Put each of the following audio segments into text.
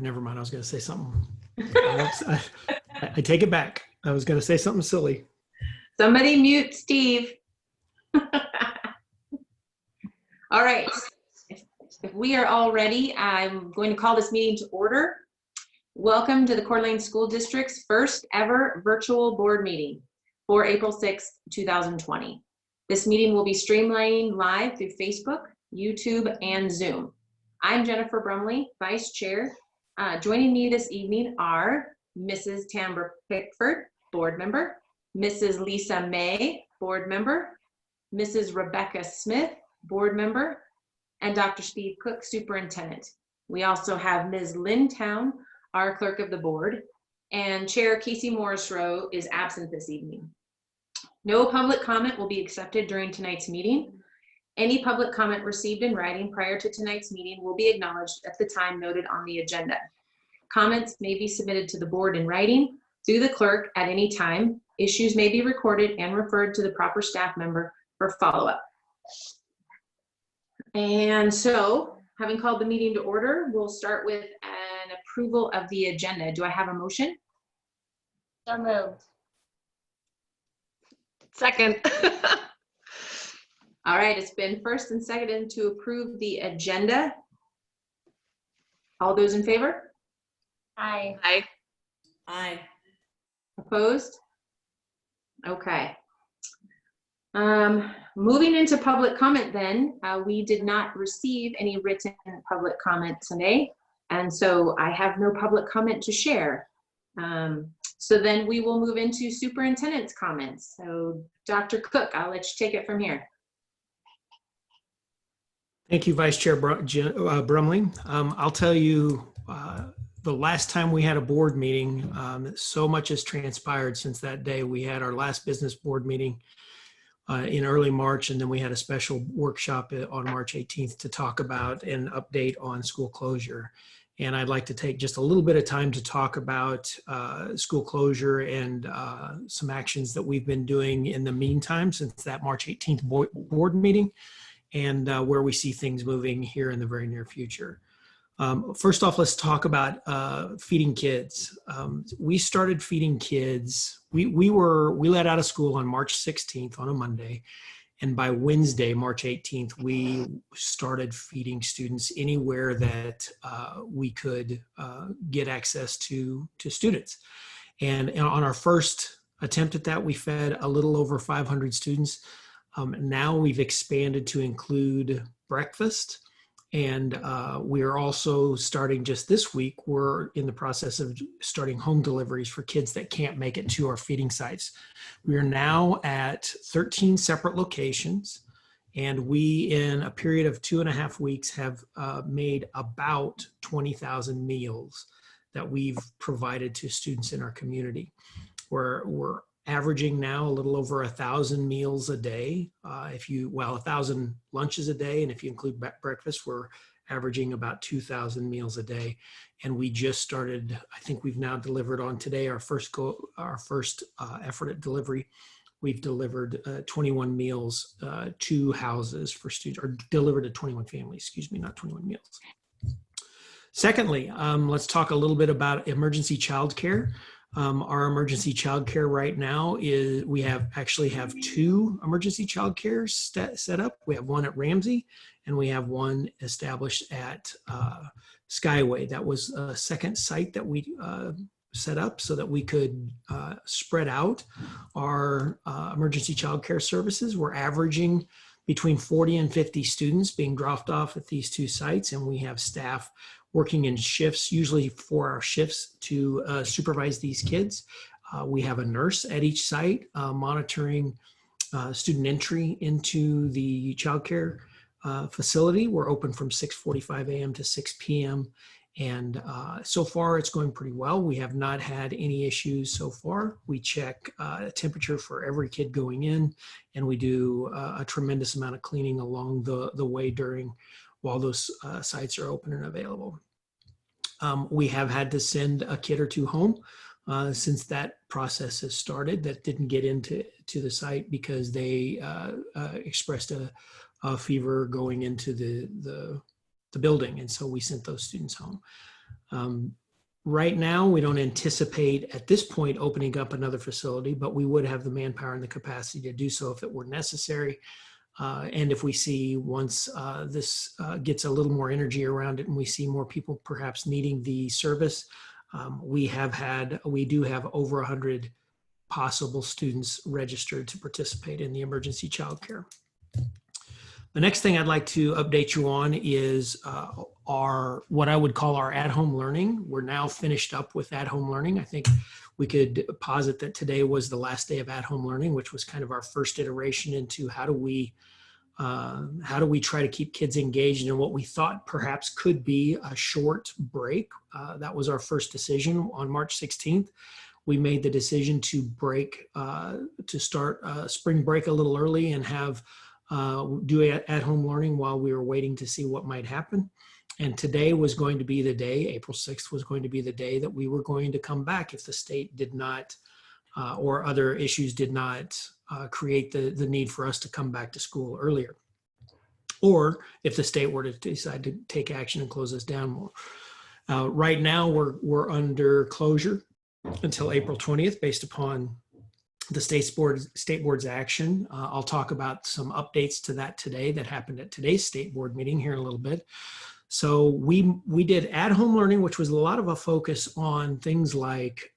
Never mind. I was going to say something. I take it back. I was going to say something silly. Somebody mute Steve. All right. If we are all ready, I'm going to call this meeting to order. Welcome to the Coeur d'Alene School District's first ever virtual board meeting for April 6th, 2020. This meeting will be streamlined live through Facebook, YouTube, and Zoom. I'm Jennifer Brumley, Vice Chair. Joining me this evening are Mrs. Tambra Pickford, Board Member, Mrs. Lisa May, Board Member, Mrs. Rebecca Smith, Board Member, and Dr. Steve Cook, Superintendent. We also have Ms. Lynn Town, our Clerk of the Board, and Chair Casey Morrisroe is absent this evening. No public comment will be accepted during tonight's meeting. Any public comment received in writing prior to tonight's meeting will be acknowledged at the time noted on the agenda. Comments may be submitted to the board in writing through the clerk at any time. Issues may be recorded and referred to the proper staff member for follow-up. And so, having called the meeting to order, we'll start with an approval of the agenda. Do I have a motion? So moved. Second. All right, it's been first and seconded to approve the agenda. All those in favor? Aye. Aye. Aye. Opposed? Okay. Moving into public comment then, we did not receive any written public comment today, and so I have no public comment to share. So then we will move into superintendent's comments. So Dr. Cook, I'll let you take it from here. Thank you, Vice Chair Brumley. I'll tell you, the last time we had a board meeting, so much has transpired since that day. We had our last business board meeting in early March, and then we had a special workshop on March 18th to talk about an update on school closure. And I'd like to take just a little bit of time to talk about school closure and some actions that we've been doing in the meantime since that March 18th board meeting, and where we see things moving here in the very near future. First off, let's talk about feeding kids. We started feeding kids. We let out of school on March 16th on a Monday. And by Wednesday, March 18th, we started feeding students anywhere that we could get access to students. And on our first attempt at that, we fed a little over 500 students. Now we've expanded to include breakfast. And we are also starting just this week, we're in the process of starting home deliveries for kids that can't make it to our feeding sites. We are now at 13 separate locations, and we, in a period of 2.5 weeks, have made about 20,000 meals that we've provided to students in our community. We're averaging now a little over 1,000 meals a day. 1,000 lunches a day, and if you include breakfast, we're averaging about 2,000 meals a day. And we just started. I think we've now delivered on today our first effort at delivery. We've delivered 21 meals to houses for students, or delivered to 21 families. Excuse me, not 21 meals. Secondly, let's talk a little bit about emergency childcare. Our emergency childcare right now is, we actually have 2 emergency childcares set up. We have one at Ramsey, and we have one established at Skyway. That was a second site that we set up so that we could spread out our emergency childcare services. We're averaging between 40 and 50 students being dropped off at these 2 sites, and we have staff working in shifts, usually 4-hour shifts, to supervise these kids. We have a nurse at each site monitoring student entry into the childcare facility. We're open from 6:45 a.m. to 6 p.m. And so far it's going pretty well. We have not had any issues so far. We check temperature for every kid going in, and we do a tremendous amount of cleaning along the way while those sites are open and available. We have had to send a kid or 2 home since that process has started that didn't get into the site because they expressed a fever going into the building, and so we sent those students home. Right now, we don't anticipate at this point opening up another facility, but we would have the manpower and the capacity to do so if it were necessary. And if we see once this gets a little more energy around it and we see more people perhaps needing the service, we do have over 100 possible students registered to participate in the emergency childcare. The next thing I'd like to update you on is what I would call our at-home learning. We're now finished up with at-home learning. I think we could posit that today was the last day of at-home learning, which was kind of our first iteration into how do we try to keep kids engaged in what we thought perhaps could be a short break. That was our first decision on March 16th. We made the decision to start spring break a little early and do at-home learning while we were waiting to see what might happen. And today was going to be the day, April 6th was going to be the day that we were going to come back if the state did not, or other issues did not create the need for us to come back to school earlier. Or if the state were to decide to take action and close us down more. Right now, we're under closure until April 20th based upon the state board's action. I'll talk about some updates to that today that happened at today's state board meeting here in a little bit. So we did at-home learning, which was a lot of a focus on things like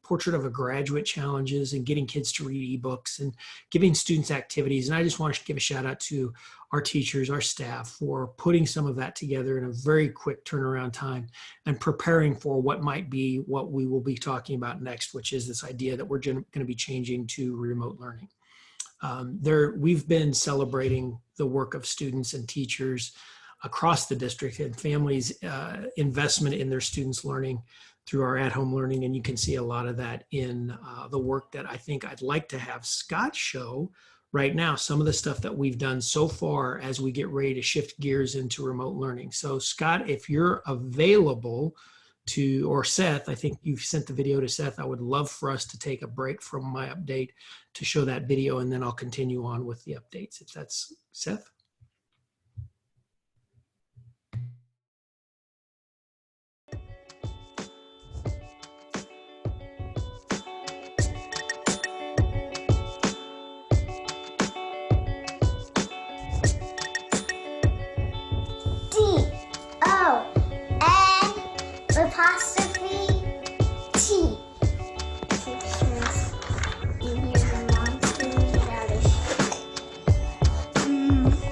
portrait of a graduate challenges and getting kids to read ebooks and giving students activities. And I just want to give a shout out to our teachers, our staff for putting some of that together in a very quick turnaround time and preparing for what might be what we will be talking about next, which is this idea that we're going to be changing to remote learning. We've been celebrating the work of students and teachers across the district and families' investment in their students' learning through our at-home learning. And you can see a lot of that in the work that I think I'd like to have Scott show right now, some of the stuff that we've done so far as we get ready to shift gears into remote learning. So Scott, if you're available to, or Seth, I think you've sent the video to Seth, I would love for us to take a break from my update to show that video, and then I'll continue on with the updates, if that's Seth.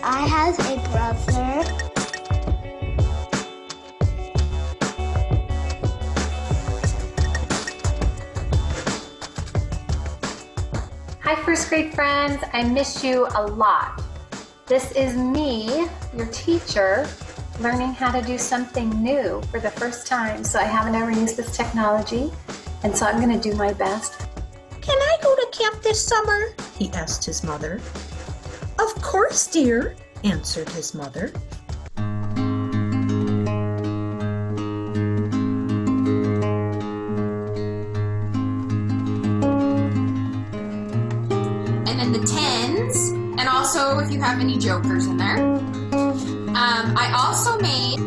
I have a brother. Hi, first grade friends. I miss you a lot. This is me, your teacher, learning how to do something new for the first time. So I haven't ever used this technology, and so I'm going to do my best. Can I go to camp this summer? He asked his mother. Of course, dear, answered his mother. And then the tens, and also if you have any jokers in there. I also made...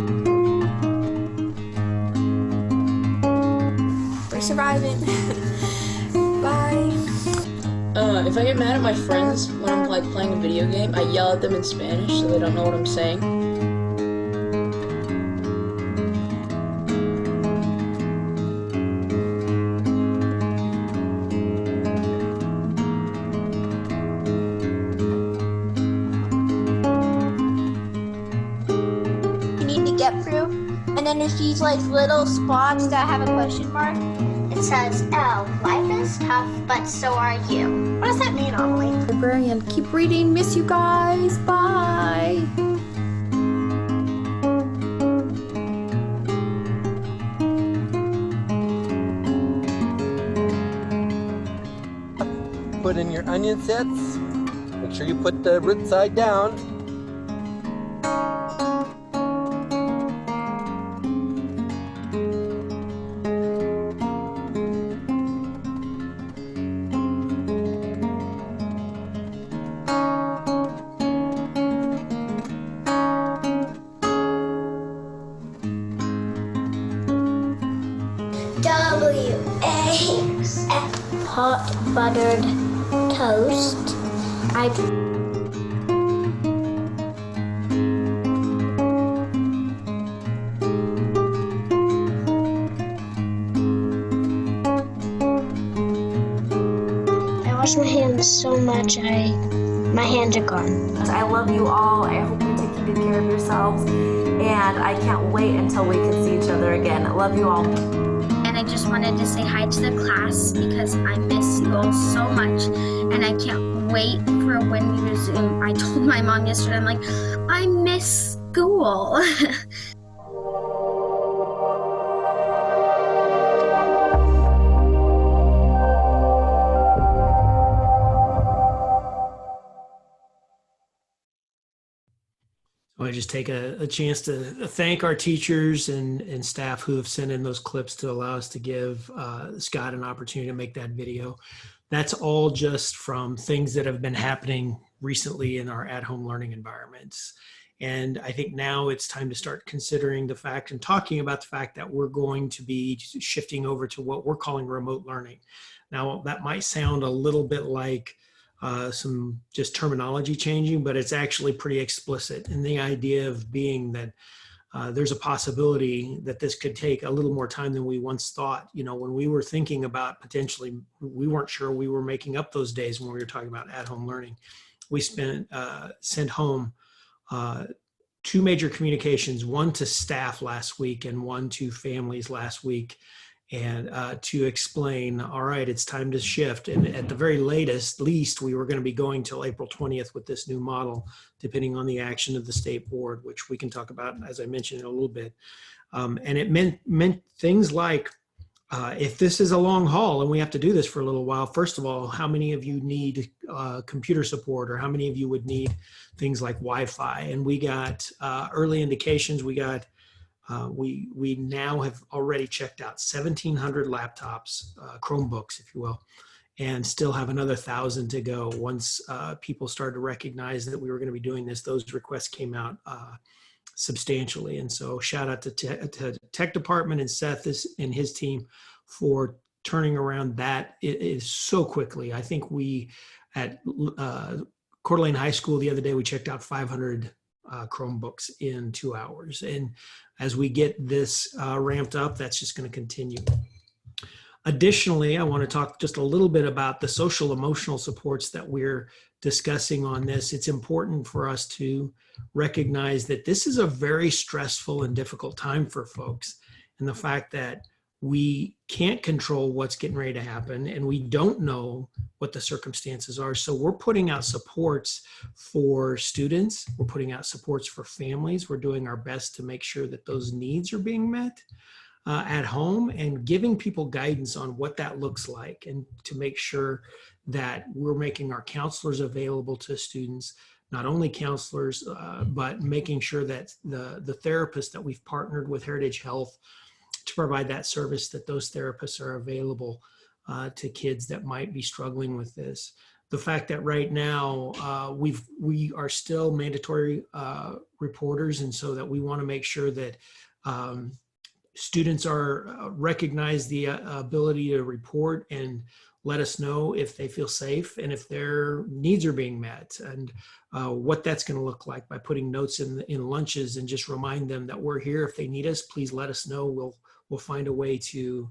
We're surviving. Bye. If I get mad at my friends when I'm like playing a video game, I yell at them in Spanish so they don't know what I'm saying. You need to get through, and then there's these like little spots that have a question mark. It says, "Oh, life is tough, but so are you." What does that mean, Amelie? Librarian, keep reading. Miss you guys. Bye. Put in your onion sets. Make sure you put the root side down. W-A-F. Hot buttered toast. I wash my hands so much, my hands are gone. I love you all. I hope you take good care of yourselves. And I can't wait until we can see each other again. I love you all. And I just wanted to say hi to the class because I miss you all so much. And I can't wait for when we resume. I told my mom yesterday, I'm like, I miss school. I just take a chance to thank our teachers and staff who have sent in those clips to allow us to give Scott an opportunity to make that video. That's all just from things that have been happening recently in our at-home learning environments. And I think now it's time to start considering the fact and talking about the fact that we're going to be shifting over to what we're calling remote learning. Now, that might sound a little bit like some just terminology changing, but it's actually pretty explicit. And the idea of being that there's a possibility that this could take a little more time than we once thought. You know, when we were thinking about potentially, we weren't sure we were making up those days when we were talking about at-home learning. We sent home 2 major communications, one to staff last week and one to families last week, and to explain, all right, it's time to shift. And at the very least, we were going to be going till April 20th with this new model, depending on the action of the state board, which we can talk about, as I mentioned, in a little bit. And it meant things like, if this is a long haul and we have to do this for a little while, first of all, how many of you need computer support, or how many of you would need things like Wi-Fi? And we got early indications. We got we now have already checked out 1,700 laptops, Chromebooks, if you will, and still have another 1,000 to go. Once people started to recognize that we were going to be doing this, those requests came out substantially. And so shout out to tech department and Seth and his team for turning around that is so quickly. I think we at Coeur d'Alene High School the other day, we checked out 500 Chromebooks in 2 hours. And as we get this ramped up, that's just going to continue. Additionally, I want to talk just a little bit about the social emotional supports that we're discussing on this. It's important for us to recognize that this is a very stressful and difficult time for folks. And the fact that we can't control what's getting ready to happen, and we don't know what the circumstances are. So we're putting out supports for students. We're putting out supports for families. We're doing our best to make sure that those needs are being met at home, and giving people guidance on what that looks like, and to make sure that we're making our counselors available to students, not only counselors, but making sure that the therapists that we've partnered with Heritage Health to provide that service, that those therapists are available to kids that might be struggling with this. The fact that right now we are still mandatory reporters, and so that we want to make sure that students are recognize the ability to report and let us know if they feel safe and if their needs are being met, and what that's going to look like by putting notes in lunches and just remind them that we're here. If they need us, please let us know. We'll find a way to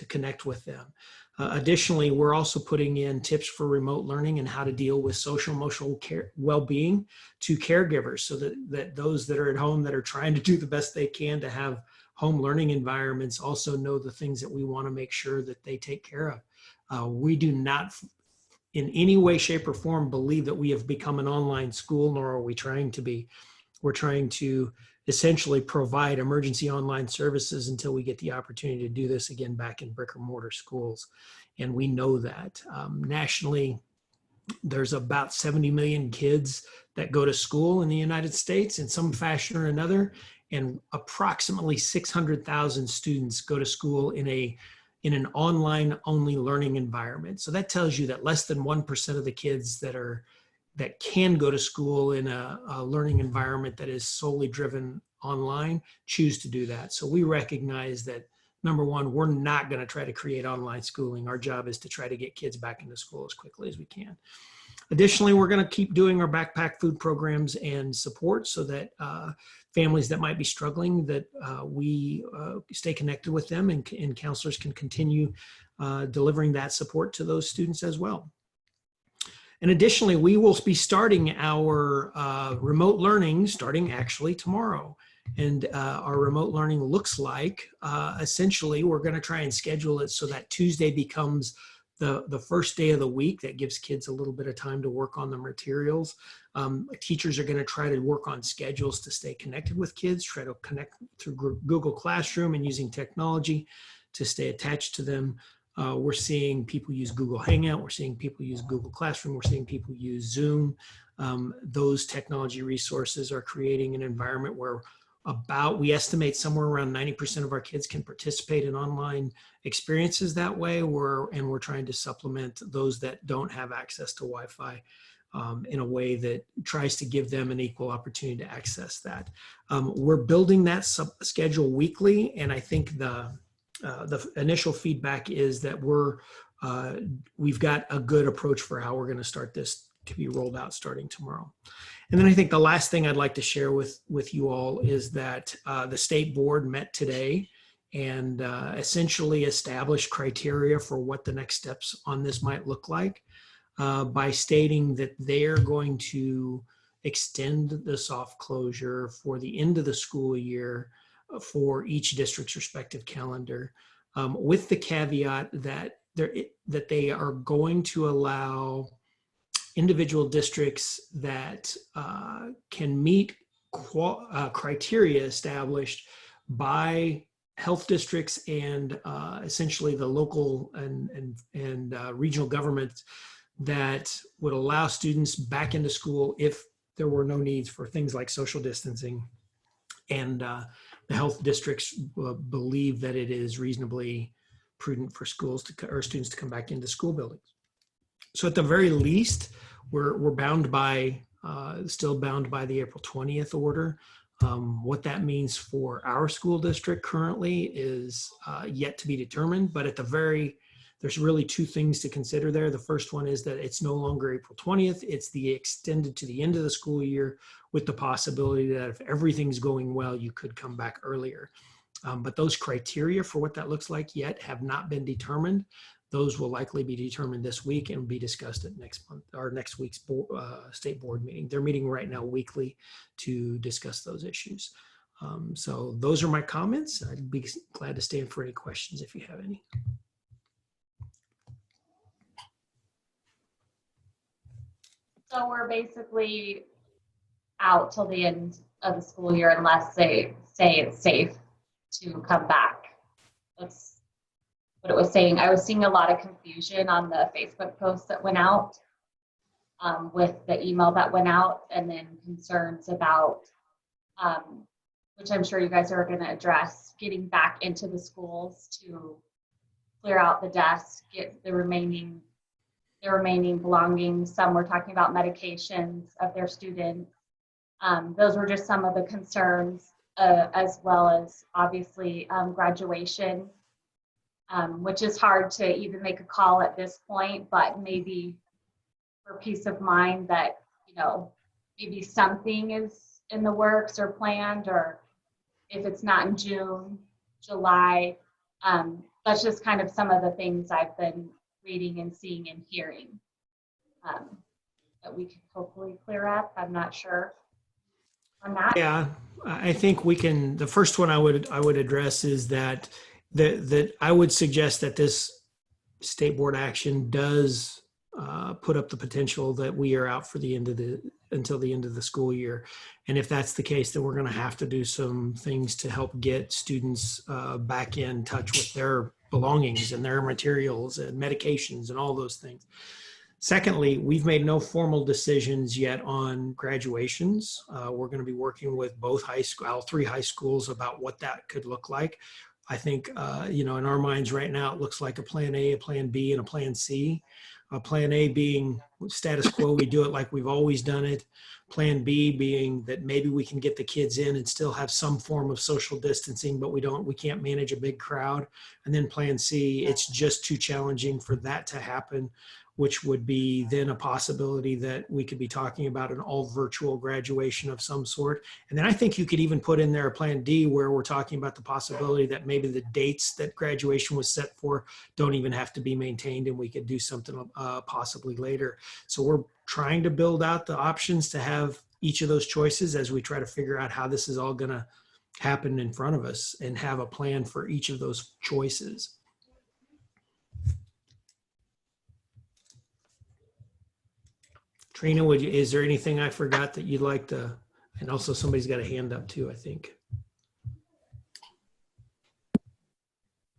connect with them. Additionally, we're also putting in tips for remote learning and how to deal with social emotional well-being to caregivers, so that those that are at home that are trying to do the best they can to have home learning environments also know the things that we want to make sure that they take care of. We do not in any way, shape, or form believe that we have become an online school, nor are we trying to be. We're trying to essentially provide emergency online services until we get the opportunity to do this again back in brick or mortar schools. And we know that nationally, there's about 70 million kids that go to school in the United States in some fashion or another, and approximately 600,000 students go to school in an online only learning environment. So that tells you that less than 1% of the kids that can go to school in a learning environment that is solely driven online choose to do that. So we recognize that number one, we're not going to try to create online schooling. Our job is to try to get kids back into school as quickly as we can. Additionally, we're going to keep doing our backpack food programs and support so that families that might be struggling, that we stay connected with them, and counselors can continue delivering that support to those students as well. And additionally, we will be starting our remote learning starting actually tomorrow. And our remote learning looks like, essentially, we're going to try and schedule it so that Tuesday becomes the first day of the week. That gives kids a little bit of time to work on the materials. Teachers are going to try to work on schedules to stay connected with kids, try to connect through Google Classroom and using technology to stay attached to them. We're seeing people use Google Hangout. We're seeing people use Google Classroom. We're seeing people use Zoom. Those technology resources are creating an environment where we estimate somewhere around 90% of our kids can participate in online experiences that way. And we're trying to supplement those that don't have access to Wi-Fi in a way that tries to give them an equal opportunity to access that. We're building that schedule weekly, and I think the initial feedback is that we've got a good approach for how we're going to start this to be rolled out starting tomorrow. And then I think the last thing I'd like to share with you all is that the state board met today and essentially established criteria for what the next steps on this might look like by stating that they're going to extend the soft closure for the end of the school year for each district's respective calendar, with the caveat that they are going to allow individual districts that can meet criteria established by health districts and essentially the local and regional governments that would allow students back into school if there were no needs for things like social distancing. And the health districts believe that it is reasonably prudent for schools or students to come back into school buildings. So at the very least, we're bound by, still bound by the April 20th order. What that means for our school district currently is yet to be determined, but there's really two things to consider there. The first one is that it's no longer April 20th, it's the extended to the end of the school year with the possibility that if everything's going well, you could come back earlier. But those criteria for what that looks like yet have not been determined. Those will likely be determined this week and be discussed at next week's state board meeting. They're meeting right now weekly to discuss those issues. So those are my comments. I'd be glad to stay in for any questions if you have any. So we're basically out till the end of the school year unless they say it's safe to come back. That's what it was saying. I was seeing a lot of confusion on the Facebook post that went out with the email that went out, and then concerns about, which I'm sure you guys are going to address, getting back into the schools to clear out the desks, get the remaining belongings. Some were talking about medications of their students. Those were just some of the concerns, as well as obviously graduation, which is hard to even make a call at this point, but maybe for peace of mind that, maybe something is in the works or planned, or if it's not in June, July. That's just kind of some of the things I've been reading and seeing and hearing that we can hopefully clear up. I'm not sure on that. Yeah, I think we can. The first one I would address is that I would suggest that this state board action does put up the potential that we are out for until the end of the school year. And if that's the case, then we're going to have to do some things to help get students back in touch with their belongings and their materials and medications and all those things. Secondly, we've made no formal decisions yet on graduations. We're going to be working with all three high schools about what that could look like. I think, in our minds right now, it looks like a plan A, a plan B, and a plan C. Plan A being status quo, we do it like we've always done it. Plan B being that maybe we can get the kids in and still have some form of social distancing, but we can't manage a big crowd. And then Plan C, it's just too challenging for that to happen, which would be then a possibility that we could be talking about an all virtual graduation of some sort. And then I think you could even put in there a Plan D where we're talking about the possibility that maybe the dates that graduation was set for don't even have to be maintained, and we could do something possibly later. So we're trying to build out the options to have each of those choices as we try to figure out how this is all going to happen in front of us and have a plan for each of those choices. Trina, is there anything I forgot that you'd like to, and also somebody's got a hand up too, I think.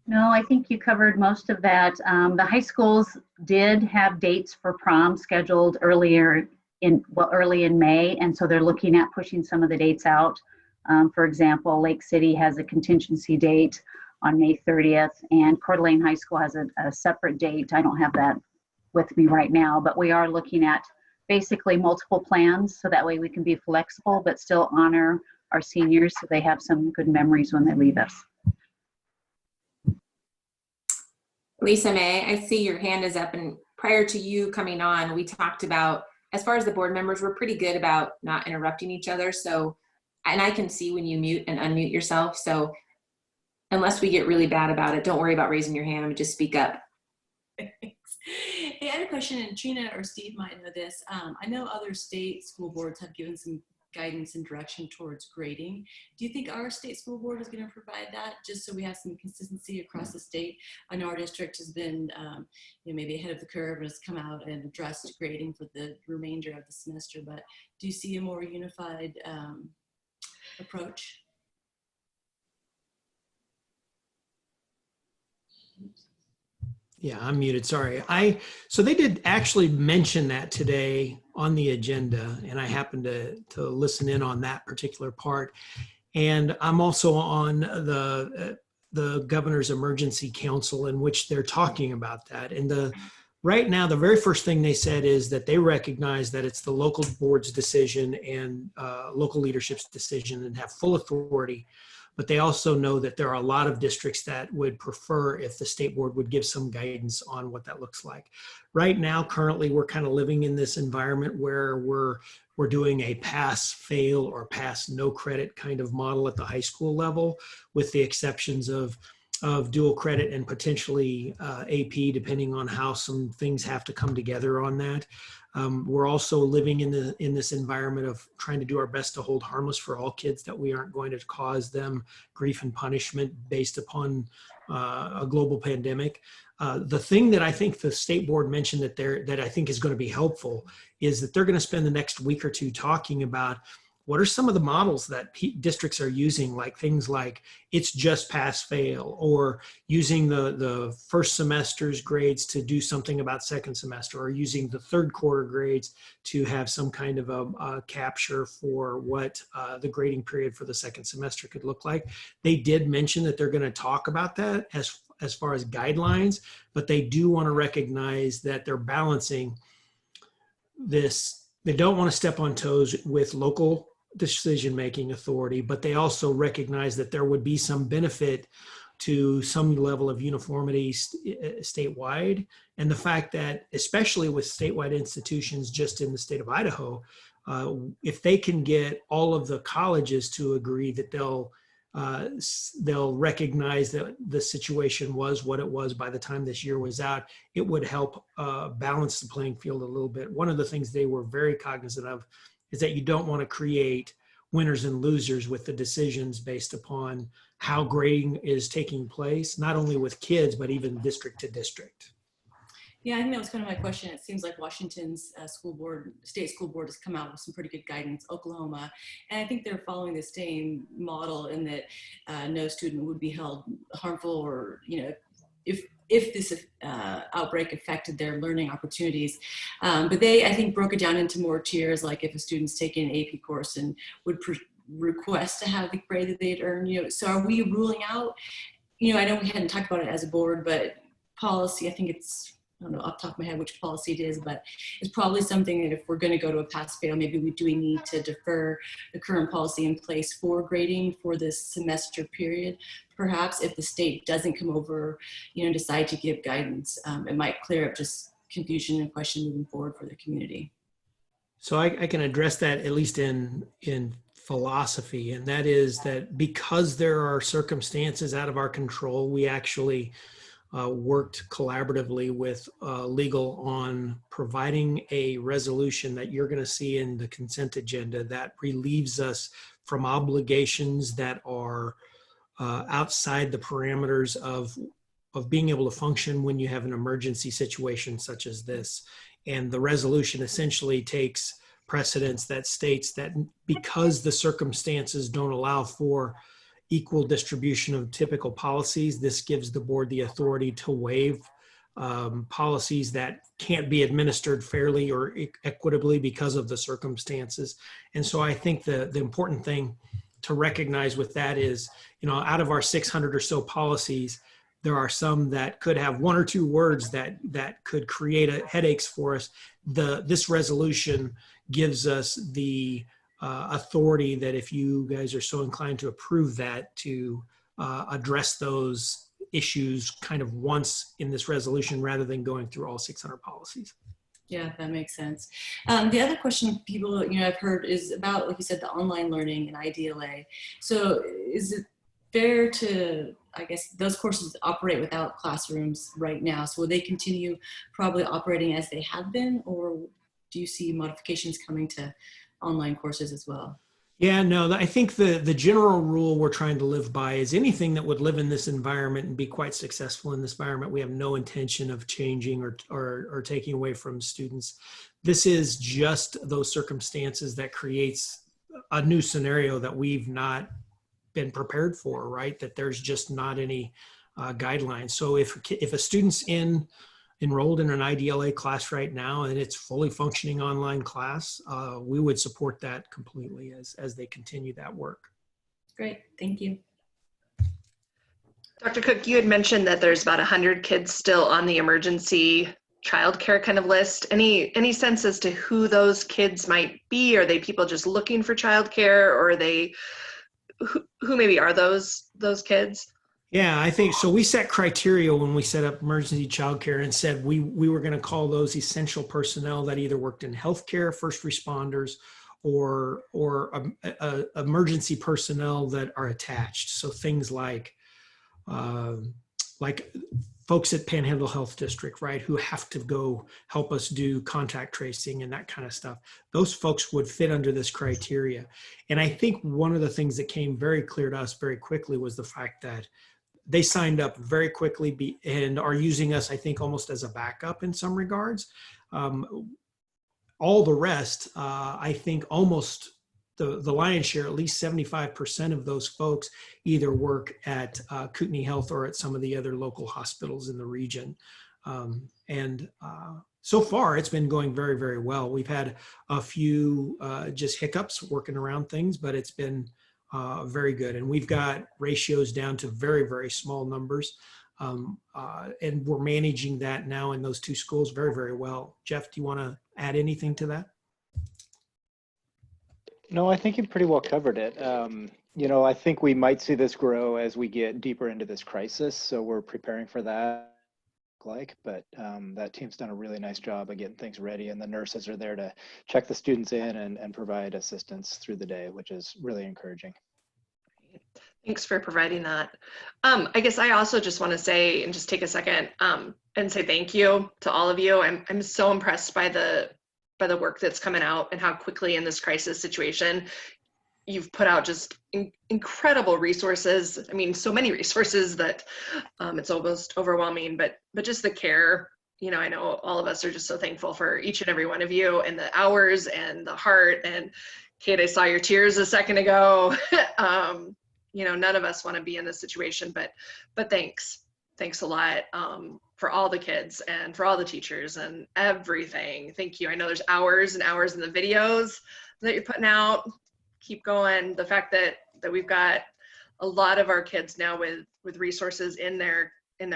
No, I think you covered most of that. The high schools did have dates for prom scheduled early in May, and so they're looking at pushing some of the dates out. For example, Lake City has a contingency date on May 30th, and Coeur d'Alene High School has a separate date. I don't have that with me right now, but we are looking at basically multiple plans so that way we can be flexible but still honor our seniors so they have some good memories when they leave us. Lisa May, I see your hand is up, and prior to you coming on, we talked about, as far as the board members, we're pretty good about not interrupting each other. So, and I can see when you mute and unmute yourself. So unless we get really bad about it, don't worry about raising your hand, just speak up. Hey, I had a question, and Trina or Steve might know this. I know other state school boards have given some guidance and direction towards grading. Do you think our state school board is going to provide that, just so we have some consistency across the state? I know our district has been maybe ahead of the curve and has come out and addressed grading for the remainder of the semester, but do you see a more unified approach? Yeah, I'm muted. Sorry. So they did actually mention that today on the agenda, and I happened to listen in on that particular part. And I'm also on the Governor's Emergency Council, in which they're talking about that. And right now, the very first thing they said is that they recognize that it's the local board's decision and local leadership's decision and have full authority. But they also know that there are a lot of districts that would prefer if the state board would give some guidance on what that looks like. Right now, currently, we're kind of living in this environment where we're doing a pass, fail, or pass, no credit kind of model at the high school level, with the exceptions of dual credit and potentially AP, depending on how some things have to come together on that. We're also living in this environment of trying to do our best to hold harmless for all kids, that we aren't going to cause them grief and punishment based upon a global pandemic. The thing that I think the state board mentioned that I think is going to be helpful is that they're going to spend the next week or two talking about what are some of the models that districts are using, like things like it's just pass fail, or using the first semester's grades to do something about second semester, or using the third quarter grades to have some kind of a capture for what the grading period for the second semester could look like. They did mention that they're going to talk about that as far as guidelines, but they do want to recognize that they're balancing this. They don't want to step on toes with local decision-making authority, but they also recognize that there would be some benefit to some level of uniformity statewide. And the fact that, especially with statewide institutions just in the state of Idaho, if they can get all of the colleges to agree that they'll recognize that the situation was what it was by the time this year was out, it would help balance the playing field a little bit. One of the things they were very cognizant of is that you don't want to create winners and losers with the decisions based upon how grading is taking place, not only with kids, but even district to district. Yeah, I think that was kind of my question. It seems like Washington's state school board has come out with some pretty good guidance, Oklahoma, and I think they're following the same model in that no student would be held harmful, or, if this outbreak affected their learning opportunities. But they, I think, broke it down into more tiers, like if a student's taking an AP course and would request to have the grade that they'd earned. So are we ruling out, I know we hadn't talked about it as a board, but policy, I think it's don't know off the top of my head which policy it is, but it's probably something that if we're going to go to a pass-fail, maybe we do need to defer the current policy in place for grading for this semester period. Perhaps if the state doesn't come over, decide to give guidance, it might clear up just confusion and question moving forward for the community. So I can address that at least in philosophy, and that is that because there are circumstances out of our control, we actually worked collaboratively with legal on providing a resolution that you're going to see in the consent agenda that relieves us from obligations that are outside the parameters of being able to function when you have an emergency situation such as this. And the resolution essentially takes precedence that states that because the circumstances don't allow for equal distribution of typical policies, this gives the board the authority to waive policies that can't be administered fairly or equitably because of the circumstances. And so I think the important thing to recognize with that is, out of our 600 or so policies, there are some that could have one or two words that could create headaches for us. This resolution gives us the authority that if you guys are so inclined to approve that, to address those issues kind of once in this resolution rather than going through all 600 policies. Yeah, that makes sense. The other question people, I've heard is about, like you said, the online learning and IDLA. So is it fair to, I guess, those courses operate without classrooms right now? So will they continue probably operating as they have been, or do you see modifications coming to online courses as well? Yeah, no, I think the general rule we're trying to live by is anything that would live in this environment and be quite successful in this environment, we have no intention of changing or taking away from students. This is just those circumstances that creates a new scenario that we've not been prepared for, right? That there's just not any guidelines. So if a student's enrolled in an IDLA class right now and it's fully functioning online class, we would support that completely as they continue that work. Great, thank you. Dr. Cook, you had mentioned that there's about 100 kids still on the emergency childcare kind of list. Any sense as to who those kids might be? Are they people just looking for childcare, or are they, who maybe are those kids? Yeah, I think so. We set criteria when we set up emergency childcare and said we were going to call those essential personnel that either worked in healthcare, first responders, or emergency personnel that are attached. So things like folks at Panhandle Health District, right, who have to go help us do contact tracing and that kind of stuff. Those folks would fit under this criteria. And I think one of the things that came very clear to us very quickly was the fact that they signed up very quickly and are using us, I think, almost as a backup in some regards. All the rest, I think almost the lion's share, at least 75% of those folks either work at Kootenai Health or at some of the other local hospitals in the region. So far, it's been going very, very well. We've had a few just hiccups working around things, but it's been very good. And we've got ratios down to very, very small numbers. And we're managing that now in those two schools very, very well. Jeff, do you want to add anything to that? No, I think you pretty well covered it. I think we might see this grow as we get deeper into this crisis. So we're preparing for that. But that team's done a really nice job of getting things ready, and the nurses are there to check the students in and provide assistance through the day, which is really encouraging. Thanks for providing that. I guess I also just want to say, and just take a second and say thank you to all of you. I'm so impressed by the work that's coming out and how quickly in this crisis situation you've put out just incredible resources. I mean, so many resources that it's almost overwhelming, but just the care, I know all of us are just so thankful for each and every one of you, and the hours and the heart. And Kate, I saw your tears a second ago. None of us want to be in this situation, but thanks a lot for all the kids and for all the teachers and everything. Thank you. I know there's hours and hours in the videos that you're putting out. Keep going. The fact that we've got a lot of our kids now with resources in their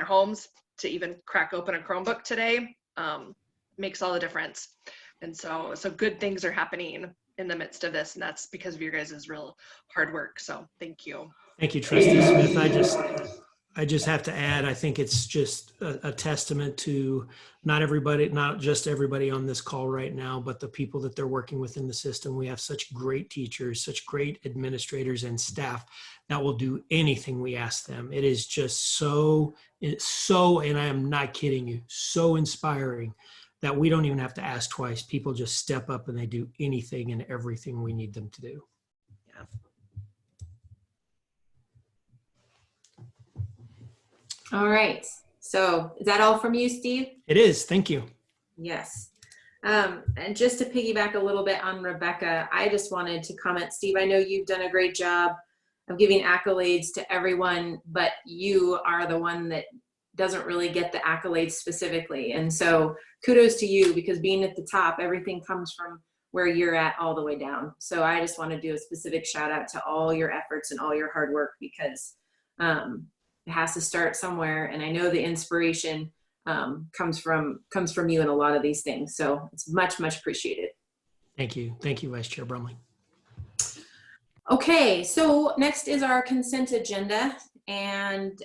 homes even crack open a Chromebook today makes all the difference. And so good things are happening in the midst of this, and that's because of your guys' real hard work. So thank you. Thank you, Trustee Smith. I just have to add, I think it's just a testament to not just everybody on this call right now, but the people that they're working with in the system. We have such great teachers, such great administrators and staff that will do anything we ask them. It is just and I am not kidding you, so inspiring that we don't even have to ask twice. People just step up and they do anything and everything we need them to do. Yeah. All right. So is that all from you, Steve? It is. Thank you. Yes. And just to piggyback a little bit on Rebecca, I just wanted to comment, Steve, I know you've done a great job of giving accolades to everyone, but you are the one that doesn't really get the accolades specifically. And so kudos to you, because being at the top, everything comes from where you're at all the way down. So I just want to do a specific shout out to all your efforts and all your hard work, because it has to start somewhere. And I know the inspiration comes from you in a lot of these things. So it's much, much appreciated. Thank you. Thank you, Vice Chair Brumley. Okay, so next is our consent agenda. And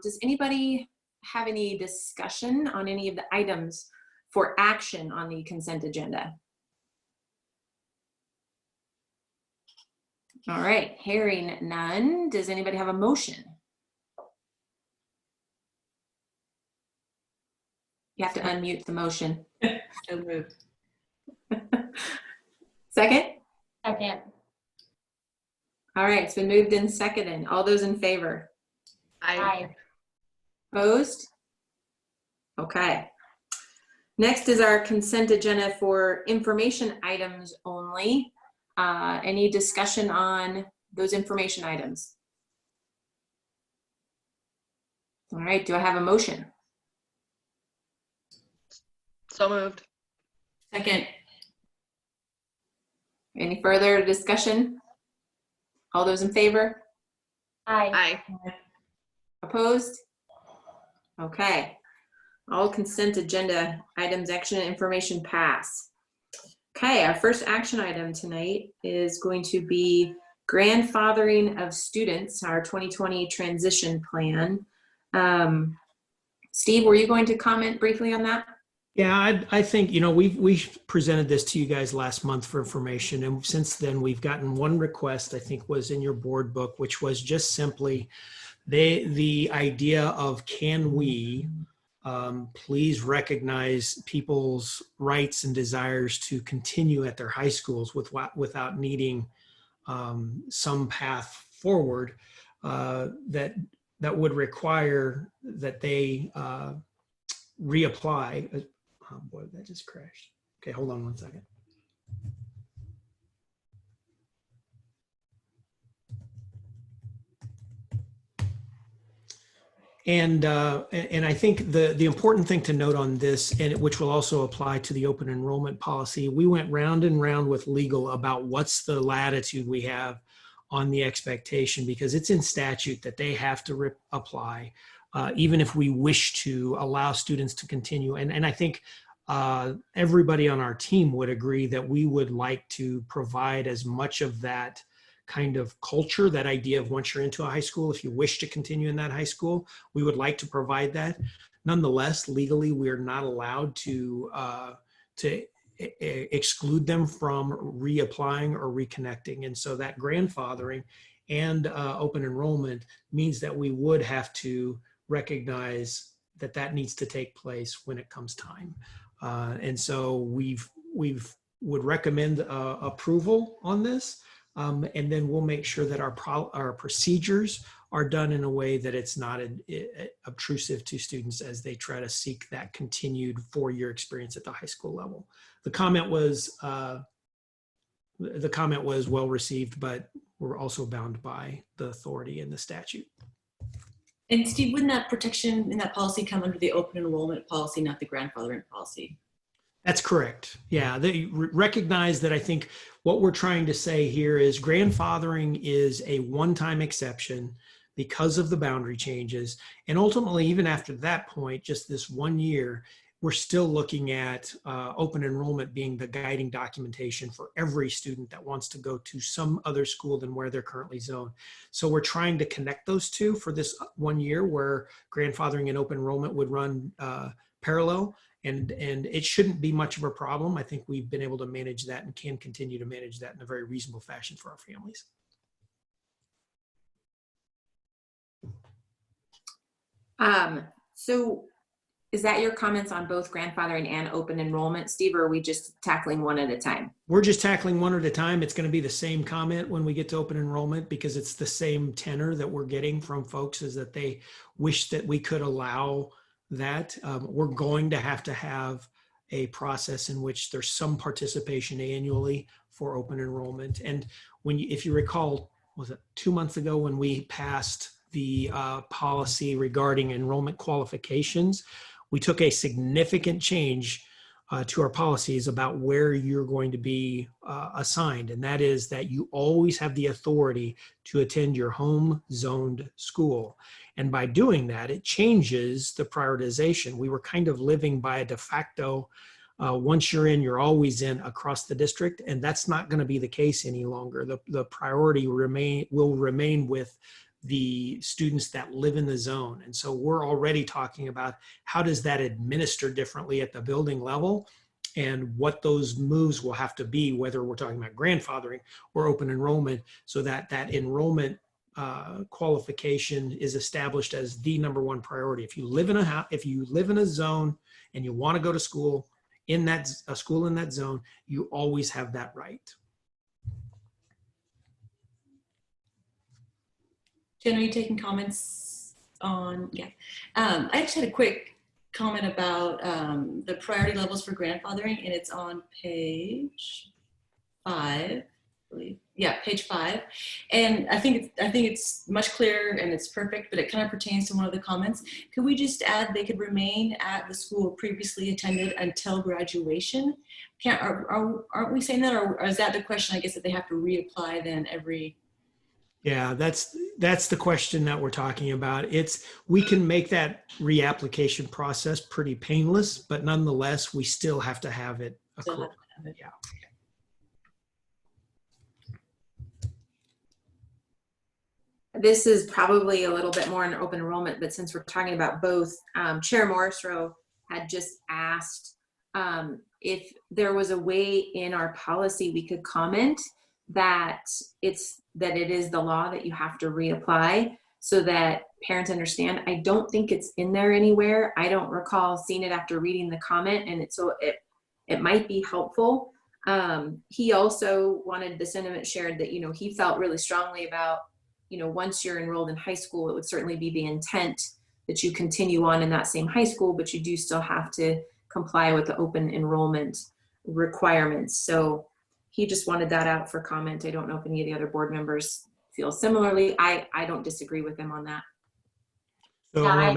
does anybody have any discussion on any of the items for action on the consent agenda? All right, hearing none. Does anybody have a motion? You have to unmute the motion. So moved. Second? Second. All right, it's been moved and seconded. All those in favor? Aye. Opposed? Okay. Next is our consent agenda for information items only. Any discussion on those information items? All right, do I have a motion? So moved. Second. Any further discussion? All those in favor? Aye. Aye. Opposed? Okay. All consent agenda items, action and information pass. Okay, our first action item tonight is going to be grandfathering of students, our 2020 transition plan. Steve, were you going to comment briefly on that? Yeah, I think, we presented this to you guys last month for information. And since then, we've gotten one request, I think was in your board book, which was just simply the idea of, can we please recognize people's rights and desires to continue at their high schools without needing some path forward that would require that they reapply. Oh boy, that just crashed. Okay, hold on one second. And I think the important thing to note on this, and which will also apply to the open enrollment policy, we went round and round with legal about what's the latitude we have on the expectation, because it's in statute that they have to apply, even if we wish to allow students to continue. And I think everybody on our team would agree that we would like to provide as much of that kind of culture, that idea of once you're into a high school, if you wish to continue in that high school, we would like to provide that. Nonetheless, legally, we are not allowed to exclude them from reapplying or reconnecting. And so that grandfathering and open enrollment means that we would have to recognize that that needs to take place when it comes time. And so we've would recommend approval on this. And then we'll make sure that our procedures are done in a way that it's not obtrusive to students as they try to seek that continued 4-year experience at the high school level. The comment was well received, but we're also bound by the authority in the statute. And Steve, wouldn't that protection in that policy come under the open enrollment policy, not the grandfathering policy? That's correct. Yeah, they recognize that. I think what we're trying to say here is grandfathering is a one-time exception because of the boundary changes. And ultimately, even after that point, just this 1 year, we're still looking at open enrollment being the guiding documentation for every student that wants to go to some other school than where they're currently zoned. So we're trying to connect those two for this 1 year where grandfathering and open enrollment would run parallel. And it shouldn't be much of a problem. I think we've been able to manage that and can continue to manage that in a very reasonable fashion for our families. So is that your comments on both grandfathering and open enrollment, Steve, or are we just tackling one at a time? We're just tackling one at a time. It's going to be the same comment when we get to open enrollment because it's the same tenor that we're getting from folks, is that they wish that we could allow that. We're going to have a process in which there's some participation annually for open enrollment. And if you recall, was it 2 months ago when we passed the policy regarding enrollment qualifications, we took a significant change to our policies about where you're going to be assigned. And that is that you always have the authority to attend your home zoned school. And by doing that, it changes the prioritization. We were kind of living by a de facto, once you're in, you're always in across the district. And that's not going to be the case any longer. The priority will remain with the students that live in the zone. And so we're already talking about how does that administer differently at the building level and what those moves will have to be, whether we're talking about grandfathering or open enrollment, so that that enrollment qualification is established as the #1 priority. If you live in a zone and you want to go to school in that school in that zone, you always have that right. Jen, are you taking comments on, yeah. I just had a quick comment about the priority levels for grandfathering, and it's on page 5, I believe. Yeah, page 5. And I think it's much clearer and it's perfect, but it kind of pertains to one of the comments. Could we just add they could remain at the school previously attended until graduation? Aren't we saying that, or is that the question, I guess, that they have to reapply then every? Yeah, that's the question that we're talking about. We can make that reapplication process pretty painless, but nonetheless, we still have to have it occur. Yeah. This is probably a little bit more in open enrollment, but since we're talking about both, Chair Morrisroe had just asked if there was a way in our policy we could comment that it is the law that you have to reapply so that parents understand. I don't think it's in there anywhere. I don't recall seeing it after reading the comment, and it might be helpful. He also wanted the sentiment shared that, he felt really strongly about, once you're enrolled in high school, it would certainly be the intent that you continue on in that same high school, but you do still have to comply with the open enrollment requirements. So he just wanted that out for comment. I don't know if any of the other board members feel similarly. I don't disagree with him on that. So I want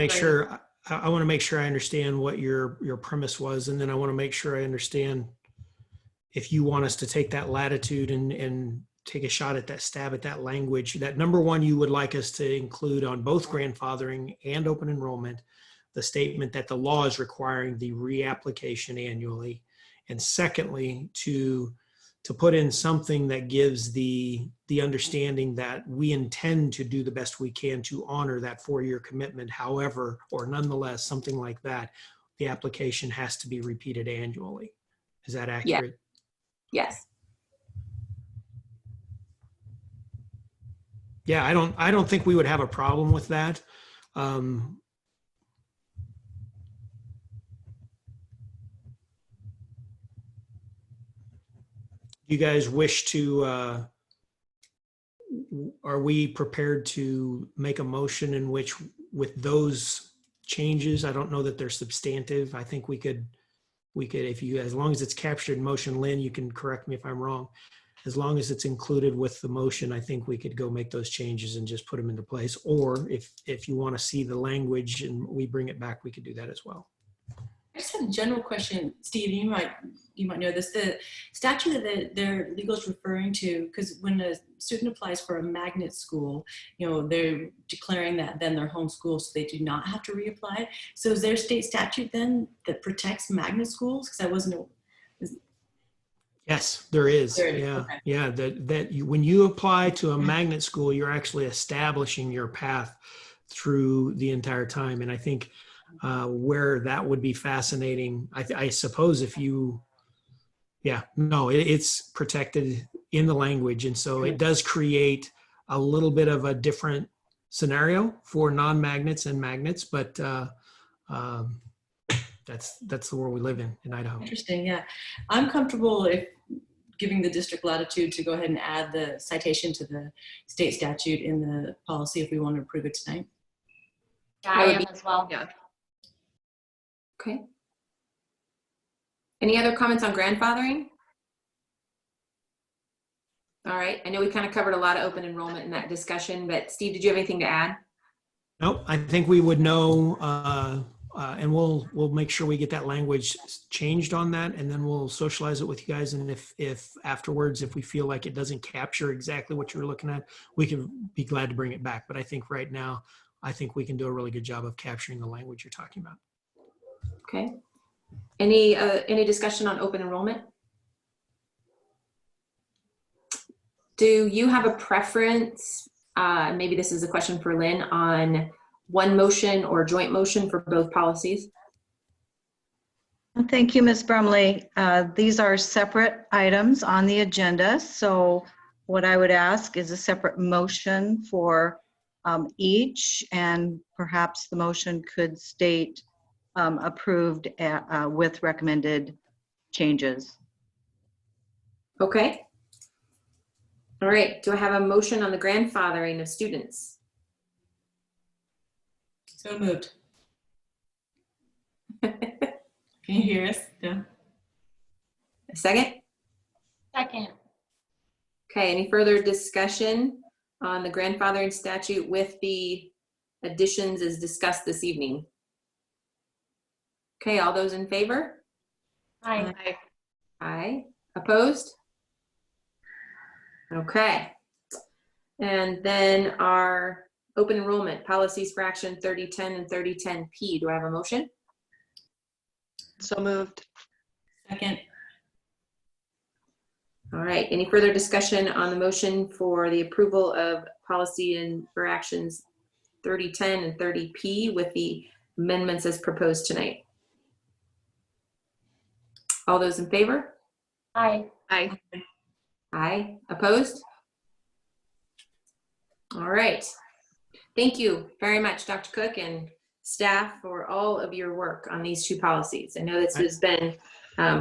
to make sure I understand what your premise was, and then I want to make sure I understand if you want us to take that latitude and take a shot at that, stab at that language. That #1, you would like us to include on both grandfathering and open enrollment, the statement that the law is requiring the reapplication annually. And secondly, to put in something that gives the understanding that we intend to do the best we can to honor that 4-year commitment. However, or nonetheless, something like that, the application has to be repeated annually. Is that accurate? Yeah. Yes. Yeah, I don't think we would have a problem with that. You guys wish to, are we prepared to make a motion in which, with those changes, I don't know that they're substantive. I think we could, as long as it's captured in motion, Lynn, you can correct me if I'm wrong. As long as it's included with the motion, I think we could go make those changes and just put them into place. Or if you want to see the language and we bring it back, we could do that as well. I just had a general question, Steve. You might know this. The statute that their legal is referring to, because when a student applies for a magnet school, they're declaring that then their home school, so they do not have to reapply. So is there a state statute then that protects magnet schools? Because I wasn't. Yes, there is. There is, Yeah, okay. yeah. When you apply to a magnet school, you're actually establishing your path through the entire time. And I think where that would be fascinating, I suppose if you, it's protected in the language. And so it does create a little bit of a different scenario for non-magnets and magnets, but that's the world we live in Idaho. Interesting, yeah. I'm comfortable if giving the district latitude to go ahead and add the citation to the state statute in the policy if we want to approve it tonight. Yeah, I am as well. Yeah. Okay. Any other comments on grandfathering? All right, I know we kind of covered a lot of open enrollment in that discussion, but Steve, did you have anything to add? Nope, I think we would know, and we'll make sure we get that language changed on that, and then we'll socialize it with you guys. And if afterwards, if we feel like it doesn't capture exactly what you're looking at, we can be glad to bring it back. But I think right now, I think we can do a really good job of capturing the language you're talking about. Okay. Any discussion on open enrollment? Do you have a preference? Maybe this is a question for Lynn on one motion or joint motion for both policies. Thank you, Ms. Brumley. These are separate items on the agenda. So what I would ask is a separate motion for each, and perhaps the motion could state approved with recommended changes. Okay. All right, do I have a motion on the grandfathering of students? So moved. Can you hear us? Yeah. A second? Second. Okay, any further discussion on the grandfathering statute with the additions as discussed this evening? Okay, all those in favor? Aye. Aye. Opposed? Okay. And then our open enrollment policies for action 3010 and 3010P. Do I have a motion? So moved. Second. All right, any further discussion on the motion for the approval of policy and for actions 3010 and 30P with the amendments as proposed tonight? All those in favor? Aye. Aye. Aye. Opposed? All right. Thank you very much, Dr. Cook and staff, for all of your work on these two policies. I know this has been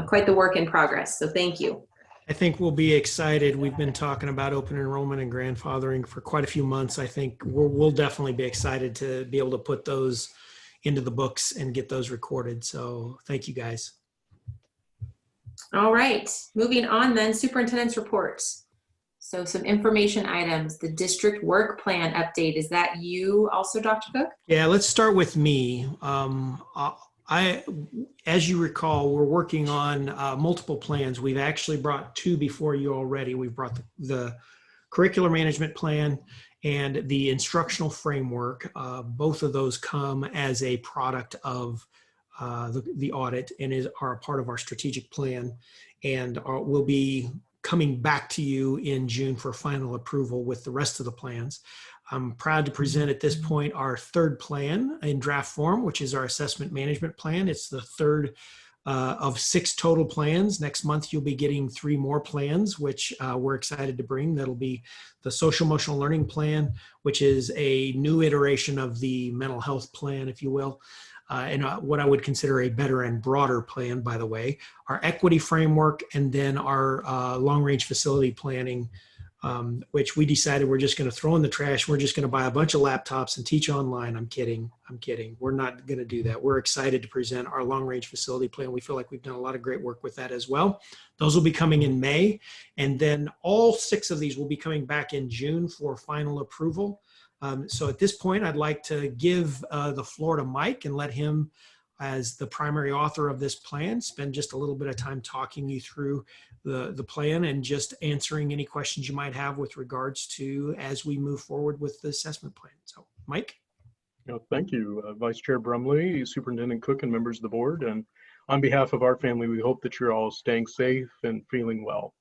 quite the work in progress, so thank you. I think we'll be excited. We've been talking about open enrollment and grandfathering for quite a few months. I think we'll definitely be excited to be able to put those into the books and get those recorded. So thank you, guys. All right, moving on then, superintendent's reports. So some information items, the district work plan update. Is that you also, Dr. Cook? Yeah, let's start with me. As you recall, we're working on multiple plans. We've actually brought two before you already. We've brought the curricular management plan and the instructional framework. Both of those come as a product of the audit and are a part of our strategic plan, and will be coming back to you in June for final approval with the rest of the plans. I'm proud to present at this point our third plan in draft form, which is our assessment management plan. It's the third of 6 total plans. Next month, you'll be getting 3 more plans, which we're excited to bring. That'll be the social emotional learning plan, which is a new iteration of the mental health plan, if you will. And what I would consider a better and broader plan, by the way, our equity framework, and then our long-range facility planning, which we decided we're just going to throw in the trash. We're just going to buy a bunch of laptops and teach online. I'm kidding. We're not going to do that. We're excited to present our long-range facility plan. We feel like we've done a lot of great work with that as well. Those will be coming in May. And then all 6 of these will be coming back in June for final approval. So at this point, I'd like to give the floor to Mike and let him as the primary author of this plan, spend just a little bit of time talking you through the plan and just answering any questions you might have with regards to as we move forward with the assessment plan. So, Mike? Thank you, Vice Chair Brumley, Superintendent Cook, and members of the board. And on behalf of our family, we hope that you're all staying safe and feeling well.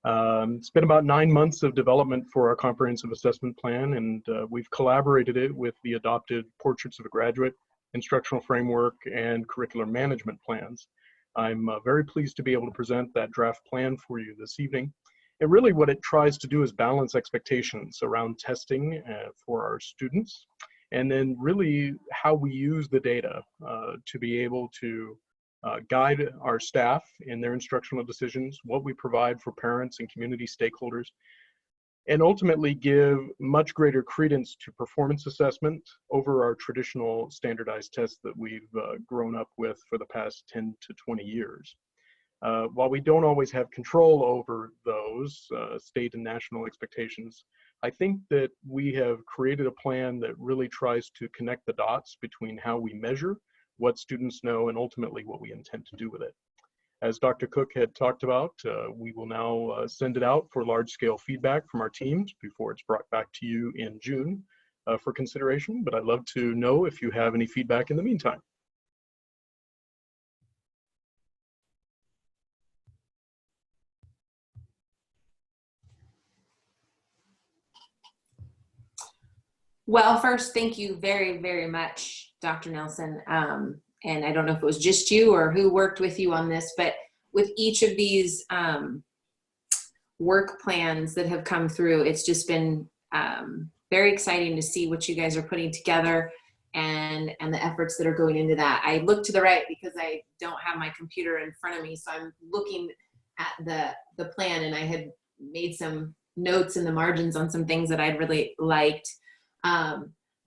It's been about 9 months of development for our comprehensive assessment plan, and we've collaborated it with the adopted Portraits of a Graduate, Instructional Framework, and Curricular Management plans. I'm very pleased to be able to present that draft plan for you this evening. And really what it tries to do is balance expectations around testing for our students, and then really how we use the data to be able to guide our staff in their instructional decisions, what we provide for parents and community stakeholders, and ultimately give much greater credence to performance assessment over our traditional standardized tests that we've grown up with for the past 10 to 20 years. While we don't always have control over those state and national expectations, I think that we have created a plan that really tries to connect the dots between how we measure what students know and ultimately what we intend to do with it. As Dr. Cook had talked about, we will now send it out for large-scale feedback from our teams before it's brought back to you in June for consideration, but I'd love to know if you have any feedback in the meantime. Well, first, thank you very, very much, Dr. Nelson. And I don't know if it was just you or who worked with you on this, but with each of these work plans that have come through, it's just been very exciting to see what you guys are putting together and the efforts that are going into that. I look to the right because I don't have my computer in front of me, so I'm looking at the plan, and I had made some notes in the margins on some things that I'd really liked.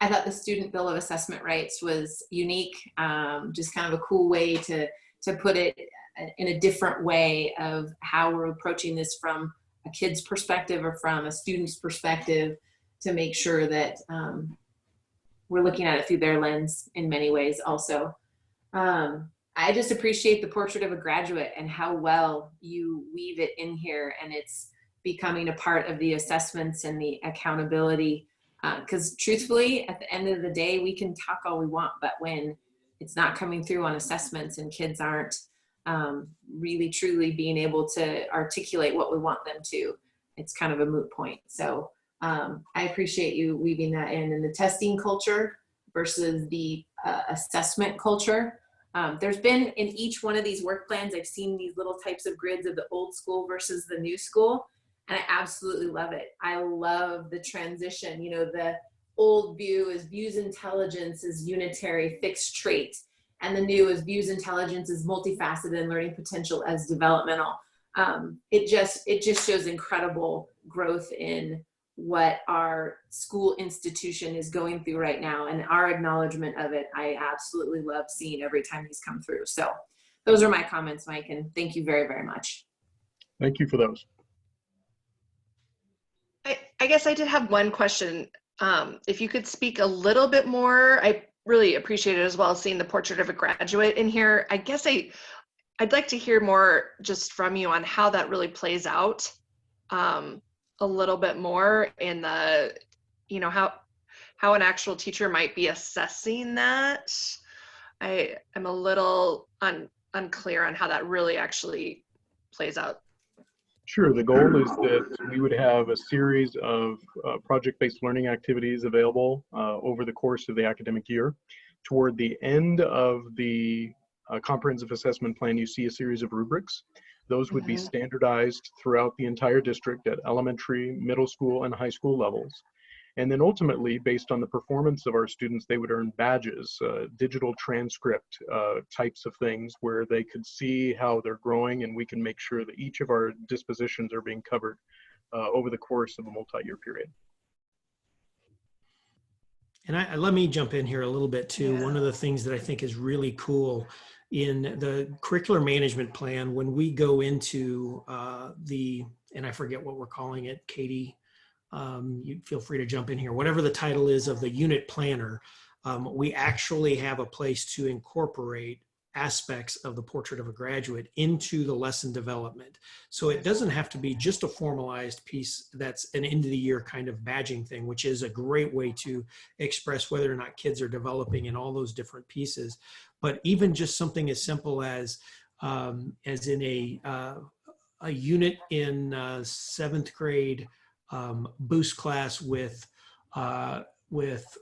I thought the student bill of assessment rights was unique, just kind of a cool way to put it in a different way of how we're approaching this from a kid's perspective or from a student's perspective to make sure that we're looking at it through their lens in many ways also. I just appreciate the portrait of a graduate and how well you weave it in here, and it's becoming a part of the assessments and the accountability. Because truthfully, at the end of the day, we can talk all we want, but when it's not coming through on assessments and kids aren't really truly being able to articulate what we want them to, it's kind of a moot point. So I appreciate you weaving that in the testing culture versus the assessment culture. There's been in each one of these work plans, I've seen these little types of grids of the old school versus the new school. And I absolutely love it. I love the transition. You know, the old view is views intelligence is unitary fixed trait. And the new is views intelligence is multifaceted and learning potential as developmental. It just shows incredible growth in what our school institution is going through right now, and our acknowledgement of it. I absolutely love seeing every time these come through. So those are my comments, Mike, and thank you very, very much. Thank you for those. I guess I did have one question. If you could speak a little bit more, I really appreciate it as well, seeing the portrait of a graduate in here. I guess I'd like to hear more just from you on how that really plays out a little bit more in the, you know, how an actual teacher might be assessing that. I'm a little unclear on how that really actually plays out. Sure. The goal is that we would have a series of project-based learning activities available over the course of the academic year. Toward the end of the comprehensive assessment plan, you see a series of rubrics. Those would be standardized throughout the entire district at elementary, middle school, and high school levels. And then ultimately, based on the performance of our students, they would earn badges, digital transcript types of things where they could see how they're growing, and we can make sure that each of our dispositions are being covered over the course of a multi-year period. And let me jump in here a little bit too. One of the things that I think is really cool in the curricular management plan, when we go into and I forget what we're calling it, Katie, you feel free to jump in here, whatever the title is of the unit planner, we actually have a place to incorporate aspects of the Portrait of a Graduate into the lesson development. So it doesn't have to be just a formalized piece that's an end of the year kind of badging thing, which is a great way to express whether or not kids are developing in all those different pieces. But even just something as simple as in a unit in 7th grade boost class with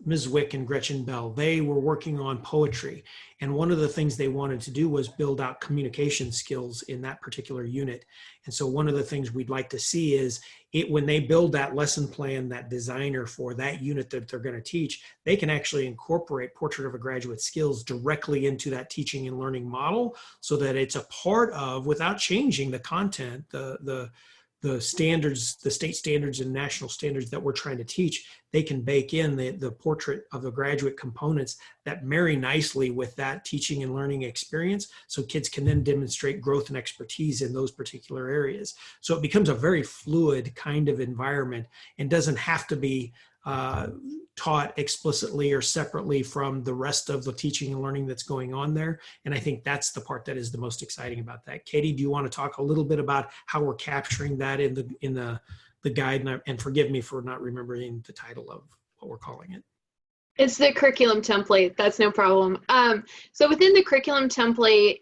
Ms. Wick and Gretchen Bell. They were working on poetry. And one of the things they wanted to do was build out communication skills in that particular unit. And so one of the things we'd like to see is when they build that lesson plan, that designer for that unit that they're going to teach, they can actually incorporate Portrait of a Graduate skills directly into that teaching and learning model so that it's a part of, without changing the content, the standards, the state standards and national standards that we're trying to teach, they can bake in the Portrait of the Graduate components that marry nicely with that teaching and learning experience, so kids can then demonstrate growth and expertise in those particular areas. So it becomes a very fluid kind of environment and doesn't have to be taught explicitly or separately from the rest of the teaching and learning that's going on there. And I think that's the part that is the most exciting about that. Katie, do you want to talk a little bit about how we're capturing that in the guide? And forgive me for not remembering the title of what we're calling it. It's the curriculum template. That's no problem. So within the curriculum template,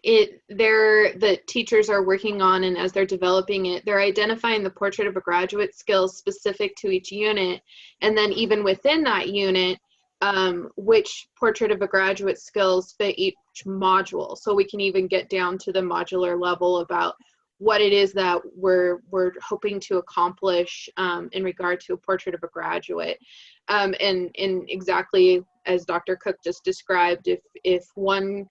the teachers are working on, and as they're developing it, they're identifying the Portrait of a Graduate skills specific to each unit. And then even within that unit, which Portrait of a Graduate skills fit each module. So we can even get down to the modular level about what it is that we're hoping to accomplish in regard to a Portrait of a Graduate. And exactly as Dr. Cook just described, if one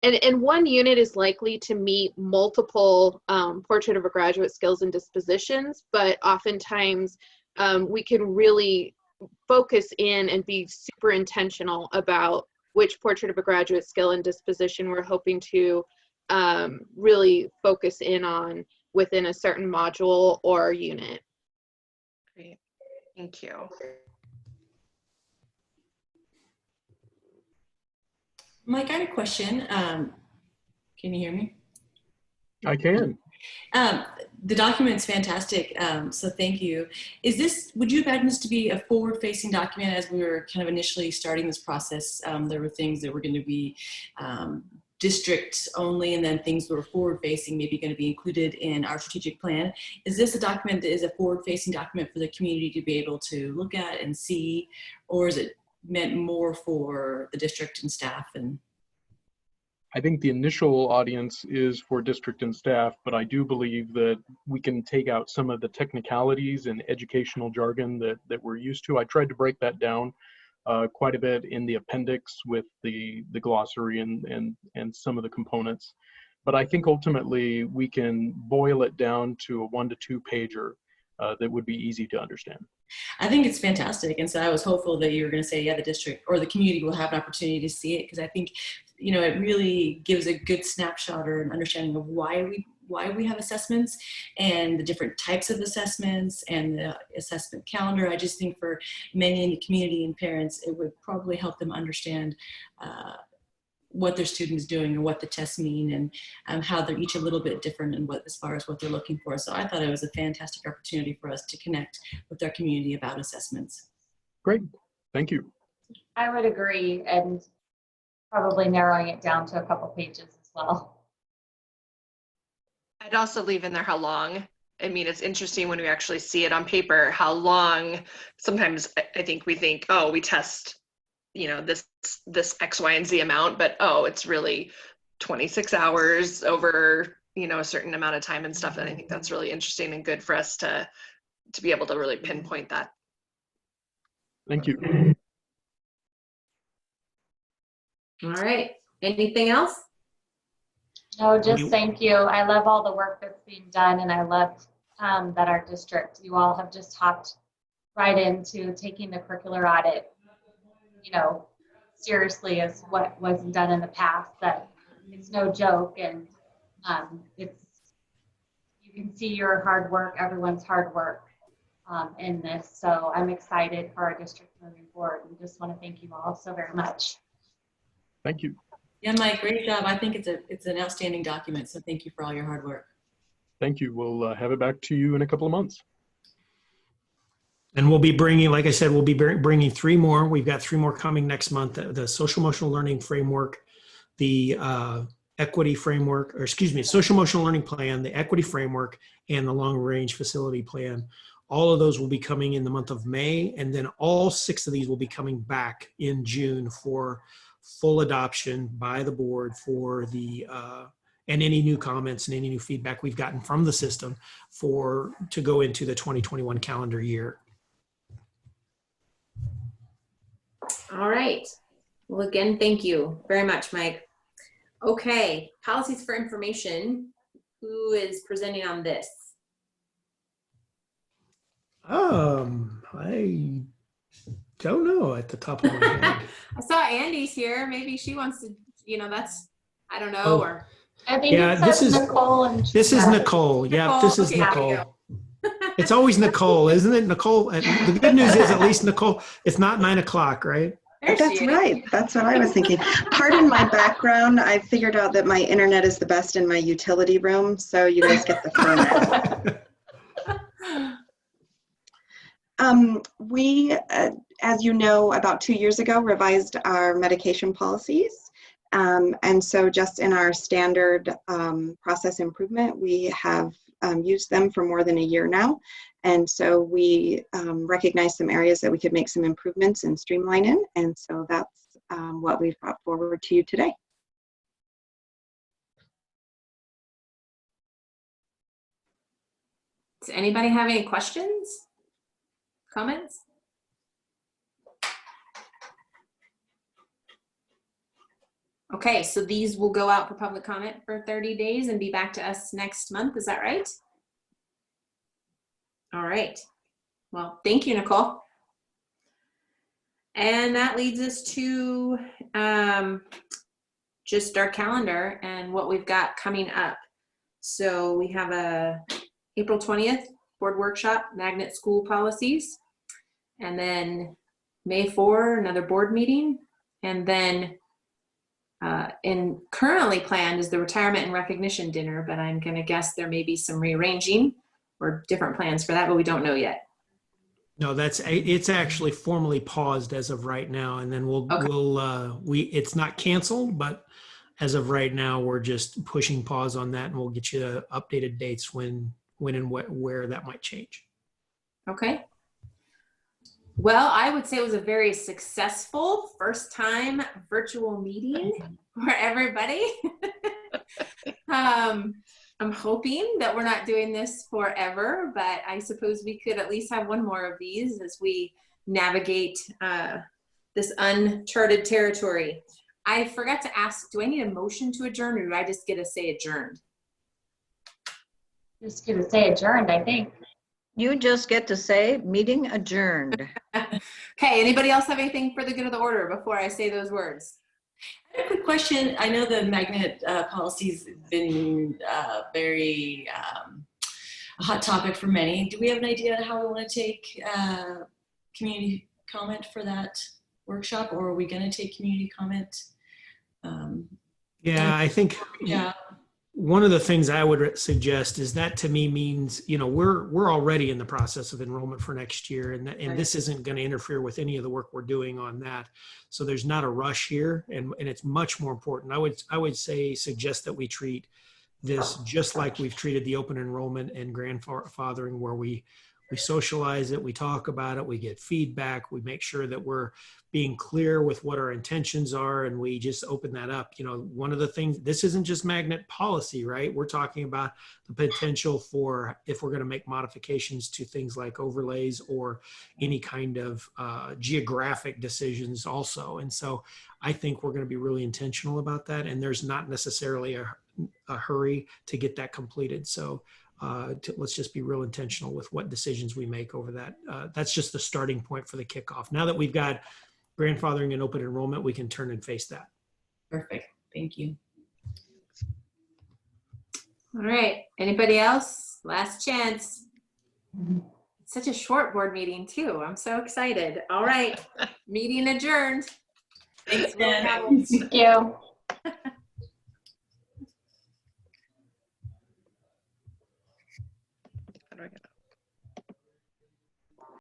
unit is likely to meet multiple Portrait of a Graduate skills and dispositions, but oftentimes we can really focus in and be super intentional about which Portrait of a Graduate skill and disposition we're hoping to really focus in on within a certain module or unit. Great, thank you. Mike, I had a question. Can you hear me? I can. The document's fantastic, so thank you. Would you imagine this to be a forward-facing document? As we were kind of initially starting this process, there were things that were going to be district only, and then things that were forward-facing maybe going to be included in our strategic plan. Is this a document that is a forward-facing document for the community to be able to look at and see, or is it meant more for the district and staff? And I think the initial audience is for district and staff, but I do believe that we can take out some of the technicalities and educational jargon that we're used to. I tried to break that down quite a bit in the appendix with the glossary and some of the components. But I think ultimately we can boil it down to a 1 to 2 pager that would be easy to understand. I think it's fantastic. And so I was hopeful that you were going to say, yeah, the district or the community will have an opportunity to see it, because I think, you know, it really gives a good snapshot or an understanding of why we have assessments and the different types of assessments and the assessment calendar. I just think for many in the community and parents, it would probably help them understand what their students doing and what the tests mean, and how they're each a little bit different in as far as what they're looking for. So I thought it was a fantastic opportunity for us to connect with our community about assessments. Great, thank you. I would agree, and probably narrowing it down to a couple pages as well. I'd also leave in there how long. I mean, it's interesting when we actually see it on paper, how long. Sometimes I think we think, oh, we test, you know, this X, Y, and Z amount, but oh, it's really 26 hours over, you know, a certain amount of time and stuff. And I think that's really interesting and good for us to be able to really pinpoint that. Thank you. All right, anything else? No, just thank you. I love all the work that's being done, and I love that our district, you all have just hopped right into taking the curricular audit, you know, seriously as what wasn't done in the past. That it's no joke, and you can see your hard work, everyone's hard work in this. So I'm excited for our district moving forward. We just want to thank you all so very much. Thank you. Yeah, Mike, great job. I think it's an outstanding document. So thank you for all your hard work. Thank you. We'll have it back to you in a couple of months. And we'll be bringing, like I said, we'll be bringing 3 more. We've got 3 more coming next month. The social emotional learning framework, the equity framework, or excuse me, social emotional learning plan, the equity framework, and the long range facility plan. All of those will be coming in the month of May. And then all 6 of these will be coming back in June for full adoption by the board for the, and any new comments and any new feedback we've gotten from the system to go into the 2021 calendar year. All right. Well, again, thank you very much, Mike. Okay, policies for information. Who is presenting on this? I don't know at the top of my head. I saw Andy's here. Maybe she wants to, that's, I don't know, Oh. or. I think Yeah, it says Nicole and this is Nicole. Yeah, this is okay, Nicole. It's always Nicole, isn't it? Nicole. The good news is at least Nicole, it's not 9 o'clock, right? That's right. That's what I was thinking. Pardon my background. I figured out that my internet is the best in my utility room, so you guys get the format. We, as you know, about 2 years ago, revised our medication policies. And so just in our standard process improvement, we have used them for more than a year now. And so we recognized some areas that we could make some improvements and streamline in. And so that's what we've brought forward to you today. Does anybody have any questions? Comments? Okay, so these will go out for public comment for 30 days and be back to us next month. Is that right? All right. Well, thank you, Nicole. And that leads us to just our calendar and what we've got coming up. So we have a April 20th board workshop, magnet school policies. And then May 4, another board meeting. And then currently planned is the retirement and recognition dinner, but I'm going to guess there may be some rearranging or different plans for that, but we don't know yet. No, it's actually formally paused as of right now, and then it's not canceled, but as of right now, we're just pushing pause on that, and we'll get you updated dates when and where that might change. Okay. Well, I would say it was a very successful first time virtual meeting for everybody. I'm hoping that we're not doing this forever, but I suppose we could at least have one more of these as we navigate this uncharted territory. I forgot to ask, do I need a motion to adjourn, or do I just get to say adjourned? Just get to say adjourned, I think. You just get to say meeting adjourned. Okay, anybody else have anything for the good of the order before I say those words? I have a quick question. I know the magnet policy's been very a hot topic for many. Do we have an idea of how we want to take community comment for that workshop, or are we going to take community comment? Yeah, I think one of the things I would suggest is that, to me, means, we're already in the process of enrollment for next year, and this isn't going to interfere with any of the work we're doing on that. So there's not a rush here, and it's much more important. I would suggest that we treat this just like we've treated the open enrollment and grandfathering, where we socialize it, we talk about it, we get feedback, we make sure that we're being clear with what our intentions are, and we just open that up. One of the things, this isn't just magnet policy, right? We're talking about the potential for, if we're going to make modifications to things like overlays or any kind of geographic decisions also. And so I think we're going to be really intentional about that, and there's not necessarily a hurry to get that completed. So let's just be real intentional with what decisions we make over that. That's just the starting point for the kickoff. Now that we've got grandfathering and open enrollment, we can turn and face that. Perfect. Thank you. All right. Anybody else? Last chance. such a short board meeting too. I'm so excited. All right, meeting adjourned. Thanks, Jen. Thank you. How do I get